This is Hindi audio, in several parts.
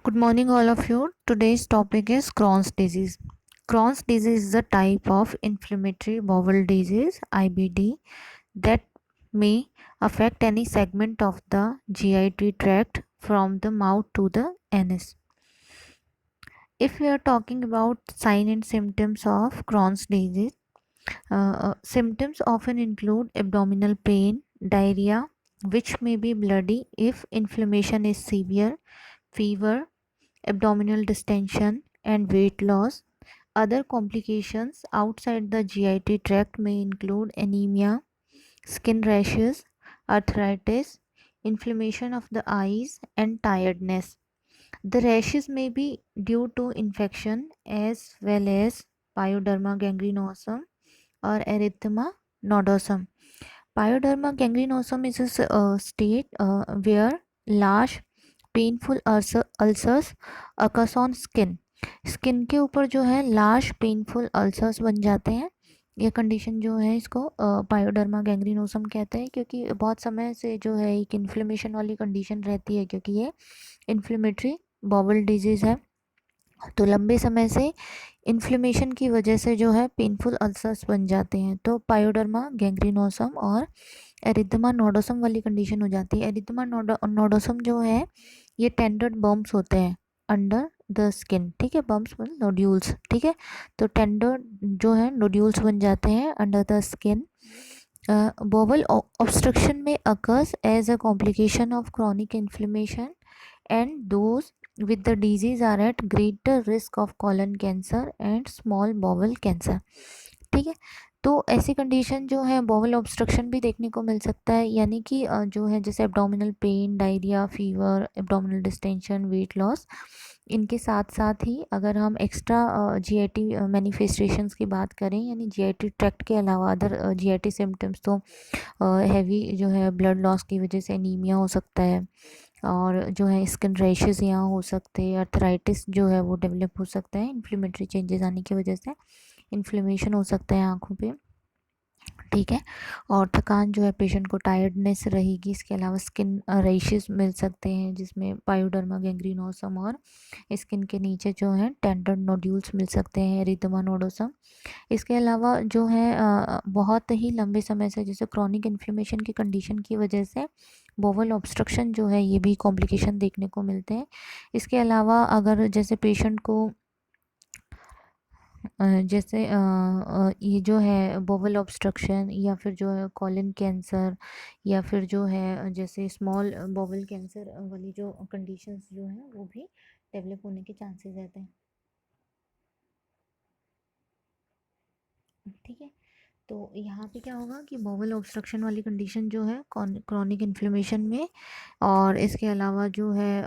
Good morning, all of you. Today's topic is Crohn's disease. Crohn's disease is a type of inflammatory bowel disease (IBD) that may affect any segment of the GI tract from the mouth to the anus. If we are talking about sign and symptoms of Crohn's disease, symptoms often include abdominal pain, diarrhea, which may be bloody if inflammation is severe, fever, abdominal distension, and weight loss. Other complications outside the GIT tract may include anemia, skin rashes, arthritis, inflammation of the eyes, and tiredness. The rashes may be due to infection as well as pyoderma gangrenosum or erythema nodosum. Pyoderma gangrenosum is a state where large painful ulcers अकस on skin skin के ऊपर जो है लार्ज पेनफुल अल्सर्स बन जाते हैं। ये कंडीशन जो है इसको पायोडर्मा गैंग्रीनोसम कहते हैं, क्योंकि बहुत समय से जो है एक इन्फ्लेमेशन वाली कंडीशन रहती है, क्योंकि ये इन्फ्लेमेटरी बॉवल डिजीज़ है। तो लंबे समय से इन्फ्लेमेशन की वजह से जो है पेनफुल अल्सर्स बन जाते हैं, तो पायोडर्मा गैंग्रीनोसम और एरिथमा नोडोसम वाली कंडीशन हो जाती है। एरिथमा नोडोसम जो है ये टेंडर्ड बम्प्स होते हैं अंडर द स्किन, ठीक है। बम्प्स मतलब नोड्यूल्स, ठीक है। तो टेंडर जो है नोड्यूल्स बन जाते हैं under the skin. bowel obstruction may occurs as a complication of chronic inflammation, and those with the disease are at greater risk of colon cancer and small bowel cancer, ठीक है। तो ऐसी कंडीशन जो है बॉवल ऑब्स्ट्रक्शन भी देखने को मिल सकता है, यानी कि जो है जैसे abdominal pain, diarrhoea, fever, abdominal distension, weight loss, इनके साथ साथ ही अगर हम एक्स्ट्रा जीआईटी मैनिफेस्टेशंस की बात करें, यानी जीआईटी ट्रैक्ट के अलावा अदर जीआईटी सिम्टम्स, तो हैवी जो है ब्लड लॉस की वजह से एनीमिया हो सकता है, और जो है स्किन रैशेस यहाँ हो सकते हैं, अर्थराइटिस जो है वो डेवलप हो सकता है इन्फ्लेमेटरी चेंजेस आने की वजह से, इन्फ्लेमेशन हो सकता है आँखों पे, ठीक है। और थकान जो है पेशेंट को टायर्डनेस रहेगी। इसके अलावा स्किन रैशेस मिल सकते हैं जिसमें पायोडर्मा गैंग्रीनोसम, और स्किन के नीचे जो है टेंडर नोड्यूल्स मिल सकते हैं, एरिथमा नोडोसम। इसके अलावा जो है बहुत ही लंबे समय से जैसे क्रॉनिक इन्फ्लेमेशन की कंडीशन की वजह से बोवल ऑब्स्ट्रक्शन जो है ये भी कॉम्प्लिकेशन देखने को मिलते हैं। इसके अलावा अगर जैसे पेशेंट को जैसे ये जो है बोवल ऑब्स्ट्रक्शन, या फिर जो है कॉलन कैंसर, या फिर जो है जैसे स्मॉल बोवल कैंसर वाली जो कंडीशंस जो हैं वो भी डेवलप होने के चांसेस रहते हैं, ठीक है। तो यहाँ पे क्या होगा कि बोवल ऑब्स्ट्रक्शन वाली कंडीशन जो है क्रॉनिक इन्फ्लेमेशन में, और इसके अलावा जो है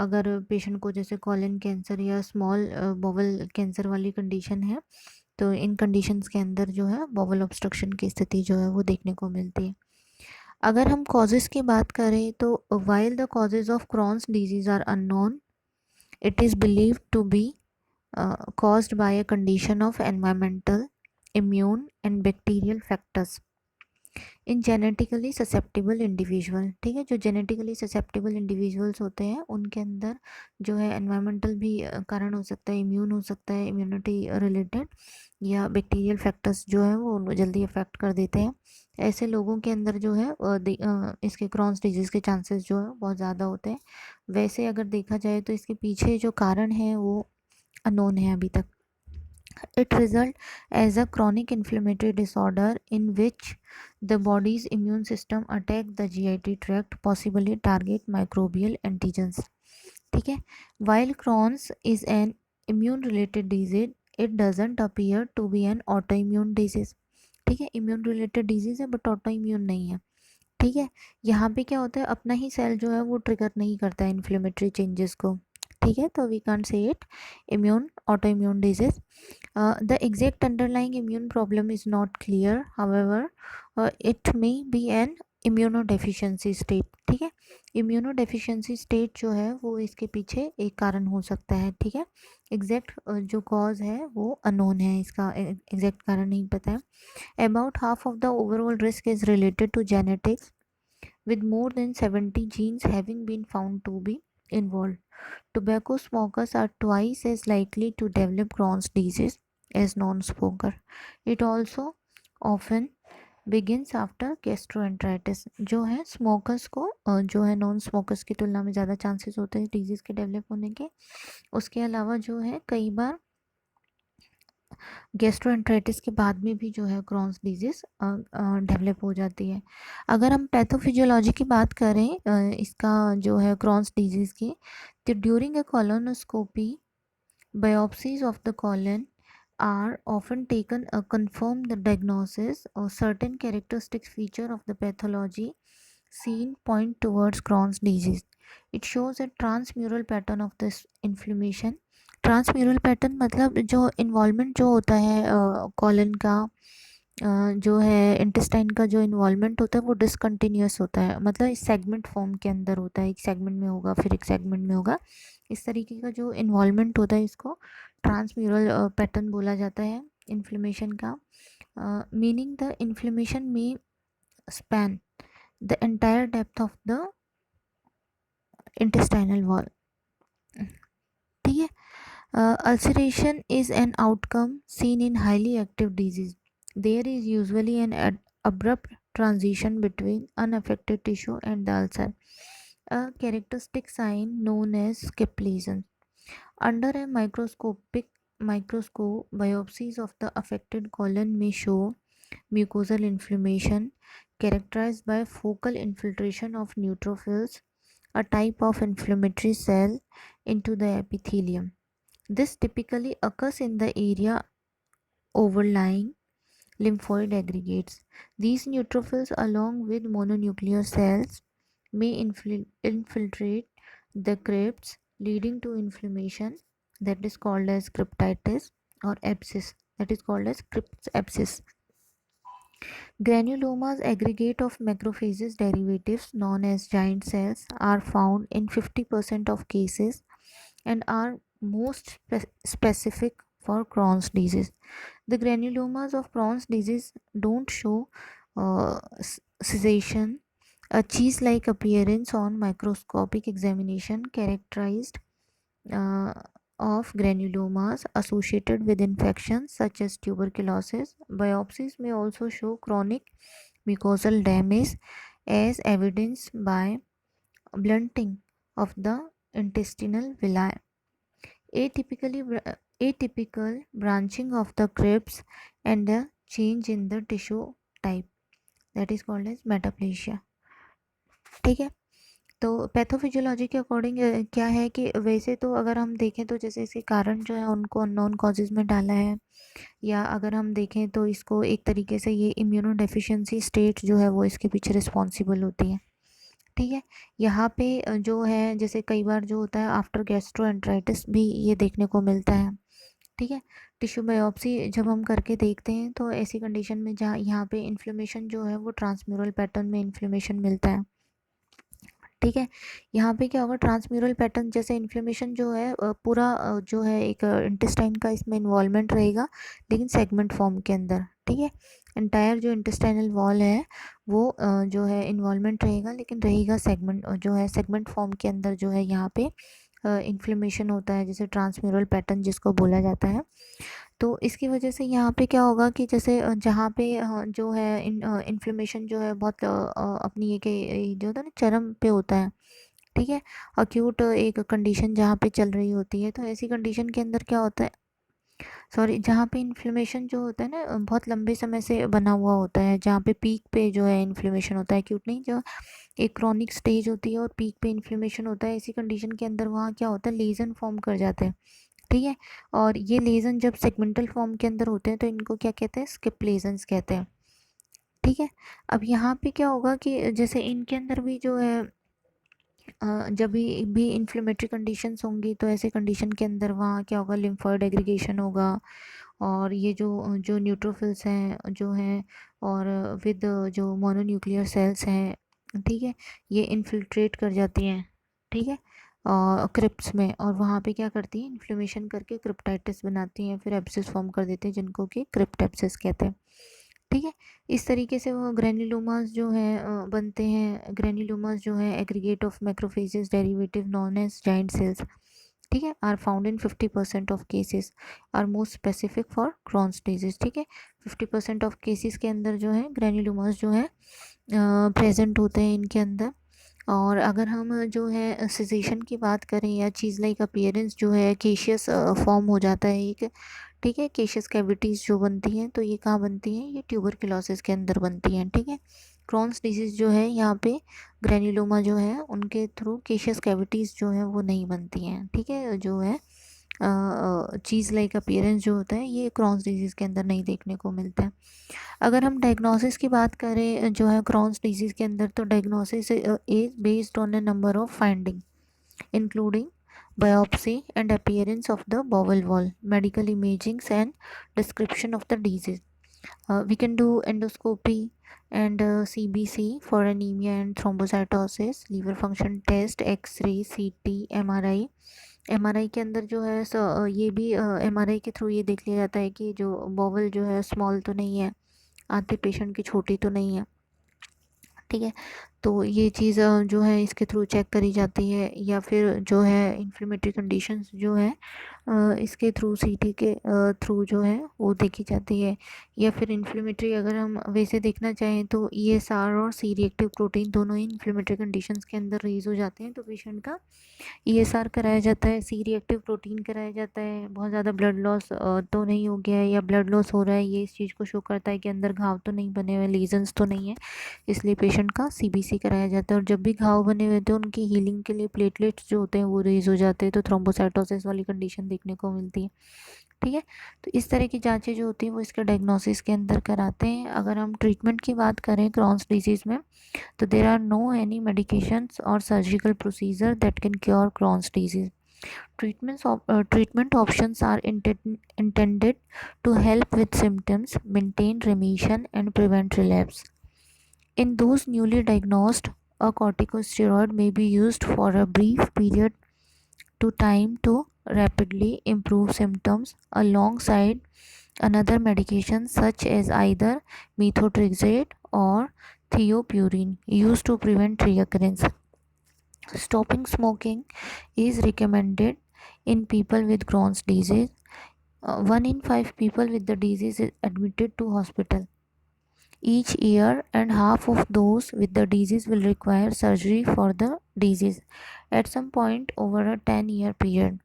अगर पेशेंट को जैसे कॉलन कैंसर या स्मॉल बोवल कैंसर वाली कंडीशन है, तो इन कंडीशंस के अंदर जो है बोवल ऑब्स्ट्रक्शन की स्थिति जो है वो देखने को मिलती है। अगर हम कॉजेज़ की बात करें तो while the causes of Crohn's disease are unknown, it is believed to be caused by a condition of environmental, immune and bacterial factors in genetically susceptible individual, ठीक है। जो जेनेटिकली ससेप्टेबल इंडिविजुअल्स होते हैं उनके अंदर जो है एनवायरमेंटल भी कारण हो सकता है, इम्यून हो सकता है, इम्यूनिटी रिलेटेड, या बैक्टीरियल फैक्टर्स जो है वो उनको जल्दी अफेक्ट कर देते हैं। ऐसे लोगों के अंदर जो है इसके क्रॉन्स डिजीज़ के चांसेस जो है बहुत ज़्यादा होते हैं। वैसे अगर देखा जाए तो इसके पीछे जो कारण है वो अननोन है अभी तक। It results as a chronic inflammatory disorder in which the body's immune system attack the GIT tract, possibly target microbial antigens, ठीक है। While Crohn's is an immune related disease, it doesn't appear to be an autoimmune disease, ठीक है। इम्यून रिलेटेड डिजीज़ है बट ऑटो इम्यून नहीं है, ठीक है। यहाँ पे क्या होता है, अपना ही सेल जो है वो ट्रिगर नहीं करता है इन्फ्लेमेटरी चेंजेस को, ठीक है। तो we can't say it immune autoimmune disease. The exact underlying immune problem is not clear, however it may be an immunodeficiency state, ठीक है। इम्यूनोडेफिशिएंसी स्टेट जो है वो इसके पीछे एक कारण हो सकता है, ठीक है। एग्जैक्ट जो कॉज है वो अननोन है, इसका एग्जैक्ट कारण नहीं पता है। About half of the overall risk is related to genetics, with more than 70 genes having been found to be involved. Tobacco smokers are twice as likely to develop Crohn's disease as non-smoker. It also often begins after gastroenteritis. जो है स्मोकर्स को जो है नॉन स्मोकर्स की तुलना में ज़्यादा चांसेस होते हैं डिजीज़ के डेवलप होने के। उसके अलावा जो है कई बार गैस्ट्रोएंटराइटिस के बाद में भी जो है क्रॉन्स डिजीज़ डेवलप हो जाती है। अगर हम पैथोफिजियोलॉजी की बात करें इसका जो है क्रॉन्स डिजीज़ की, तो during a colonoscopy biopsies of the colon are often taken to confirm the diagnosis or certain characteristic feature of the pathology seen point towards Crohn's disease. It shows a transmural pattern of this inflammation. Transmural pattern मतलब जो इन्वॉल्वमेंट जो होता है कॉलन का जो है इंटेस्टाइन का जो इन्वॉल्वमेंट होता है वो डिसकंटिन्यूस होता है, मतलब इस सेगमेंट फॉर्म के अंदर होता है, एक सेगमेंट में होगा फिर एक सेगमेंट में होगा, इस तरीके का जो इन्वॉल्वमेंट होता है इसको ट्रांसम्यूरल पैटर्न बोला जाता है इन्फ्लेमेशन का। मीनिंग द इन्फ्लेमेशन में span the entire depth of the intestinal wall. ठीक है। Ulceration is an outcome seen in highly active disease. There is usually an abrupt transition between unaffected tissue and the ulcer, a characteristic sign known as skip lesion. Under a microscope, biopsies of the affected colon may show mucosal inflammation characterized by focal infiltration of neutrophils, a type of inflammatory cell, into the epithelium. This typically occurs in the area overlying lymphoid aggregates. These neutrophils, along with mononuclear cells, may infiltrate the crypts, leading to inflammation that is called as cryptitis or abscess, that is called as crypt abscess. Granulomas, aggregate of macrophages derivatives known as giant cells, are found in 50% of cases and are most specific for Crohn's disease. The granulomas of Crohn's disease don't show cessation, a cheese-like appearance on microscopic examination characterized uh, of granulomas associated with infections such as tuberculosis. Biopsies may also show chronic mucosal damage as evidenced by blunting of the intestinal villi. Atypical branching of the crypts and a change in the tissue type, that is called as metaplasia. ठीक है। तो पैथोफिजियोलॉजी के अकॉर्डिंग क्या है कि वैसे तो अगर हम देखें तो जैसे इसके कारण जो है उनको अननोन कॉजेज़ में डाला है, या अगर हम देखें तो इसको एक तरीके से ये इम्यूनो डेफिशिएंसी स्टेट जो है वो इसके पीछे रिस्पॉन्सिबल होती है। ठीक है। यहाँ पे जो है जैसे कई बार जो होता है आफ्टर गैस्ट्रोएंटराइटिस भी ये देखने को मिलता है। ठीक है। टिश्यू बायोप्सी जब हम करके देखते हैं तो ऐसी कंडीशन में जहाँ यहाँ पे इन्फ्लेमेशन जो है वो ट्रांसम्यूरल पैटर्न में इन्फ्लेमेशन मिलता है। ठीक है। यहाँ पे क्या होगा, ट्रांसम्यूरल पैटर्न जैसे इन्फ्लेमेशन जो है पूरा जो है एक इंटेस्टाइन का इसमें इन्वॉल्वमेंट रहेगा लेकिन सेगमेंट फॉर्म के अंदर। ठीक है। एंटायर जो इंटेस्टाइनल वॉल है वो जो है इन्वॉल्वमेंट रहेगा लेकिन रहेगा सेगमेंट जो है सेगमेंट फॉर्म के अंदर जो है यहाँ पे इन्फ्लेमेशन होता है जैसे ट्रांसम्यूरल पैटर्न जिसको बोला जाता है। तो इसकी वजह से यहाँ पे क्या होगा कि जैसे जहाँ पे जो है इन्फ्लेमेशन जो है बहुत अपनी ये के जो होता है ना चरम पे होता है। ठीक है। अक्यूट एक कंडीशन जहाँ पे चल रही होती है, तो ऐसी कंडीशन के अंदर क्या होता है, सॉरी, जहाँ पे इन्फ्लेमेशन जो होता है ना बहुत लंबे समय से बना हुआ होता है, जहाँ पे पीक पे जो है इन्फ्लेमेशन होता है, अक्यूट नहीं, जो एक क्रॉनिक स्टेज होती है और पीक पे इन्फ्लेमेशन होता है, ऐसी कंडीशन के अंदर वहाँ क्या होता है, लीजन फॉर्म कर जाते हैं। ठीक है। और ये लेजन जब सेगमेंटल फॉर्म के अंदर होते हैं तो इनको क्या कहते हैं, स्किप लेजन्स कहते हैं। ठीक है। अब यहाँ पे क्या होगा कि जैसे इनके अंदर भी जो है जब भी इन्फ्लेमेटरी कंडीशंस होंगी तो ऐसे कंडीशन के अंदर वहाँ क्या होगा, लिम्फॉइड एग्रीगेशन होगा और ये जो जो न्यूट्रोफिल्स हैं जो हैं और विद जो मोनोन्यूक्लियर सेल्स हैं, ठीक है, ये इन्फिल्ट्रेट कर जाती हैं। ठीक है। क्रिप्ट्स में, और वहाँ पे क्या करती हैं, इन्फ्लेमेशन करके क्रिप्टाइटिस बनाती हैं, फिर एब्सिस फॉर्म कर देते हैं जिनको कि क्रिप्ट एब्सिस कहते हैं। ठीक है। इस तरीके से वो ग्रेन्युलोमास जो है बनते हैं। ग्रेन्युलोमास जो है aggregate of macrophages derivative known as giant cells, ठीक है, are found in 50% of cases, are most specific for Crohn's disease. ठीक है, 50% ऑफ केसेस के अंदर जो है ग्रेन्युलोमास जो है प्रेजेंट होते हैं इनके अंदर। और अगर हम जो है सिजेशन की बात करें या चीज़ लाइक अपीयरेंस जो है केशियस फॉर्म हो जाता है एक, ठीक है, केशियस कैविटीज़ जो बनती हैं तो ये कहाँ बनती हैं, ये ट्यूबरकुलोसिस के अंदर बनती हैं। ठीक है, क्रॉन्स डिजीज़ जो है यहाँ पे ग्रेन्युलोमा जो है उनके थ्रू केशियस कैविटीज़ जो है वो नहीं बनती हैं। ठीक है, जो है चीज़ लाइक अपीयरेंस जो होता है ये क्रॉन्स डिजीज़ के अंदर नहीं देखने को मिलता है। अगर हम डायग्नोसिस की बात करें जो है क्रॉन्स डिजीज़ के अंदर, तो diagnosis is based on a number of finding including biopsy and appearance of the bowel wall, medical imagings and description of the disease. We can do endoscopy and CBC for anemia and thrombocytosis, liver function test, X-ray, CT, MRI। MRI के अंदर जो है ये भी MRI के थ्रू ये देख लिया जाता है कि जो बॉवल जो है स्मॉल तो नहीं है, आते पेशेंट की छोटी तो नहीं है। ठीक है, तो ये चीज़ जो है इसके थ्रू चेक करी जाती है। या फिर जो है इन्फ्लेमेटरी कंडीशंस जो है इसके थ्रू सीटी के थ्रू जो है वो देखी जाती है। या फिर इन्फ्लेमेटरी अगर हम वैसे देखना चाहें तो ईएसआर और सी रिएक्टिव प्रोटीन दोनों ही इन्फ्लेमेटरी कंडीशंस के अंदर रिलीज हो जाते हैं, तो पेशेंट का ईएसआर कराया जाता है, सी रिएक्टिव प्रोटीन कराया जाता है। बहुत ज़्यादा ब्लड लॉस तो नहीं हो गया है या ब्लड लॉस हो रहा है, ये इस चीज़ को शो करता है कि अंदर घाव तो नहीं बने हुए, लीजन्स तो नहीं है, इसलिए पेशेंट का सीबीसी कराया जाता है। और जब भी घाव बने हुए थे उनकी हीलिंग के लिए प्लेटलेट्स जो होते हैं वो रेज हो जाते हैं, तो थ्रोम्बोसाइटोसिस वाली कंडीशन देखने को मिलती है। ठीक है, तो इस तरह की जांचें जो होती हैं वो इसके डायग्नोसिस के अंदर कराते हैं। अगर हम ट्रीटमेंट की बात करें क्रॉन्स डिजीज़ में, तो there are no any medications और surgical procedure that can cure Crohn's disease. Treatment options are intended to help with symptoms, maintain remission, and prevent relapse. In those newly diagnosed, a corticosteroid may be used for a brief period to time to rapidly improve symptoms alongside another medication such as either methotrexate or thiopurine used to prevent reoccurrence. Stopping smoking is recommended in people with Crohn's disease. 1 in 5 people with the disease is admitted to hospital each year, and half of those with the disease will require surgery for the disease at some point over a 10-year period.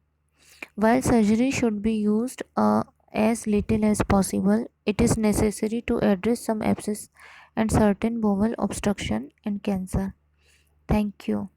While surgery should be used as little as possible, it is necessary to address some abscess and certain bowel obstruction and cancer. Thank you.